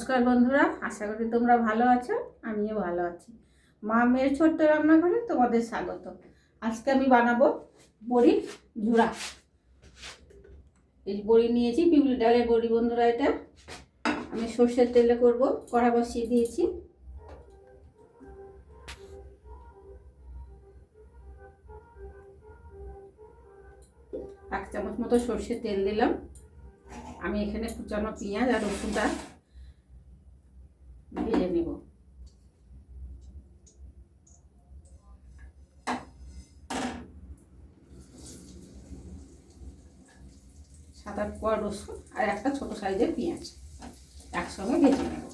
নমস্কার বন্ধুরা, আশা করি তোমরা ভালো আছো। আমিও ভালো আছি। মা মেয়ের ছোট্ট রান্নাঘরে তোমাদের স্বাগত। আজকে আমি বানাবো বড়ির ঝুড়া। এই বড়ি নিয়েছি, পিউলি ডালের বড়ি বন্ধুরা। এটা আমি সর্ষের তেলে করব। কড়া বসিয়ে দিয়েছি। এক চামচ মতো সর্ষের তেল দিলাম। আমি এখানে কুচানো পেঁয়াজ আর রসুনটা ভেজে নেব। সাত আট কোয়া রসুন আর একটা ছোট সাইজের পেঁয়াজ একসঙ্গে ভেজে নেব।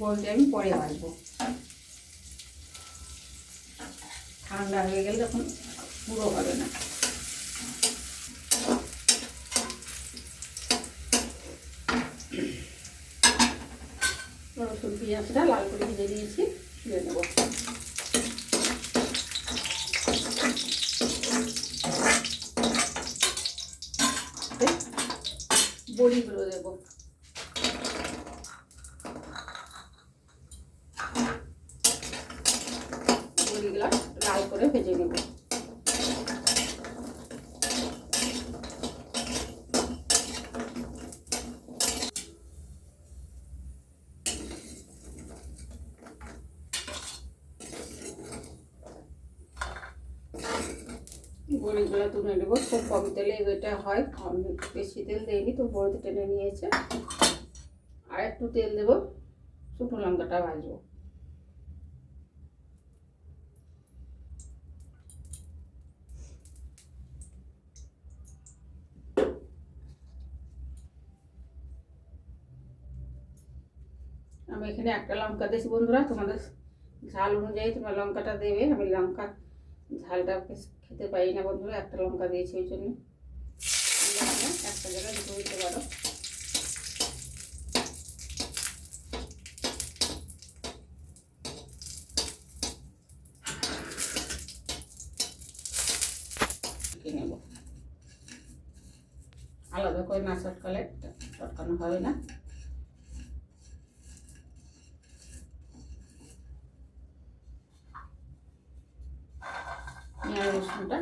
বড়িটা আমি পরে ভাজবো। ঠান্ডা হয়ে গেলে তখন পুরো হবে না। রসুন পেঁয়াজটা লাল করে ভেজে দিয়েছি, তুলে নেব। বড়িগুলো দেবো। বড়িগুলো লাল করে ভেজে নেব। বড়িগুলো তুলে নেবো। খুব কম তেলে এটা হয়, বেশি তেল দেয়নি তো বড়িতে টেনে নিয়েছে। আর একটু তেল দেবো, শুকনো লঙ্কাটা ভাজবো। আমি এখানে একটা লঙ্কা দিয়েছি বন্ধুরা। তোমাদের ঝাল অনুযায়ী তোমরা লঙ্কাটা দেবে। আমি লঙ্কা ঝালটা খেতে পারি না বন্ধুরা, একটা লঙ্কা দিয়েছি, ওই জন্য একটা জায়গায় দুটো দিতে পারো। নেব আলাদা করে না চটকালে চটকানো হবে না। রসুনটা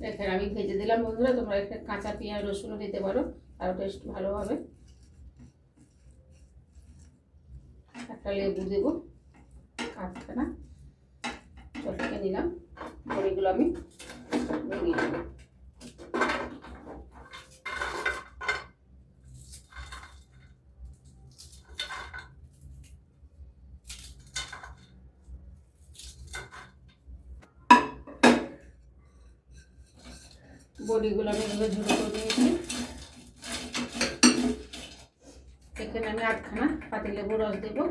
এখানে আমি ভেজে দিলাম বন্ধুরা। তোমরা এখানে কাঁচা পেঁয়াজ রসুনও দিতে পারো, তারও টেস্ট ভালো হবে। একটা লেবু দেবো, কাঠখানা চটকে নিলাম। বড়িগুলো আমি ভেঙে নেব। বড়িগুলো আমি এভাবে ঝুড়ো করে নিয়েছি। এখানে আমি আটখানা পাতিলেবু রস দেবো।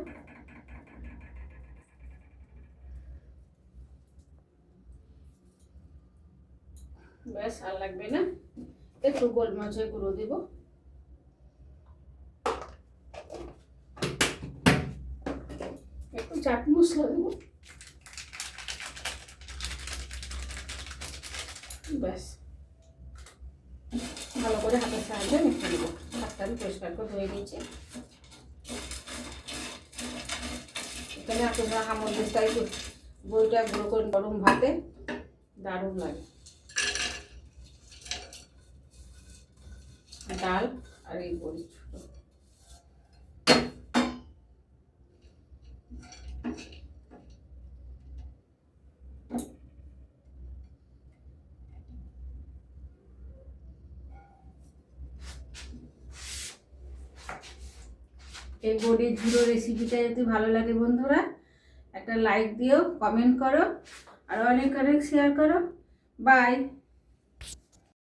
ব্যাস, আর লাগবে না। একটু গোলমরিচের গুঁড়ো দেব। একটু চাট মশলা দেবো। ব্যাস, ভালো করে হাতের সাহায্যে মেখে দেবো। হাতটা আমি পরিষ্কার করে ধুয়ে নিয়েছি। এখানে আপনারা হামদিস্তায় বড়িটা গুঁড়ো করে গরম ভাতে দারুণ লাগে। ডাল আর এই বড়ি ছোট। এই বড়ির ঝুড়ো রেসিপিটা যদি ভালো লাগে বন্ধুরা, একটা লাইক দিও, কমেন্ট করো, আর অনেক অনেক শেয়ার করো। বাই।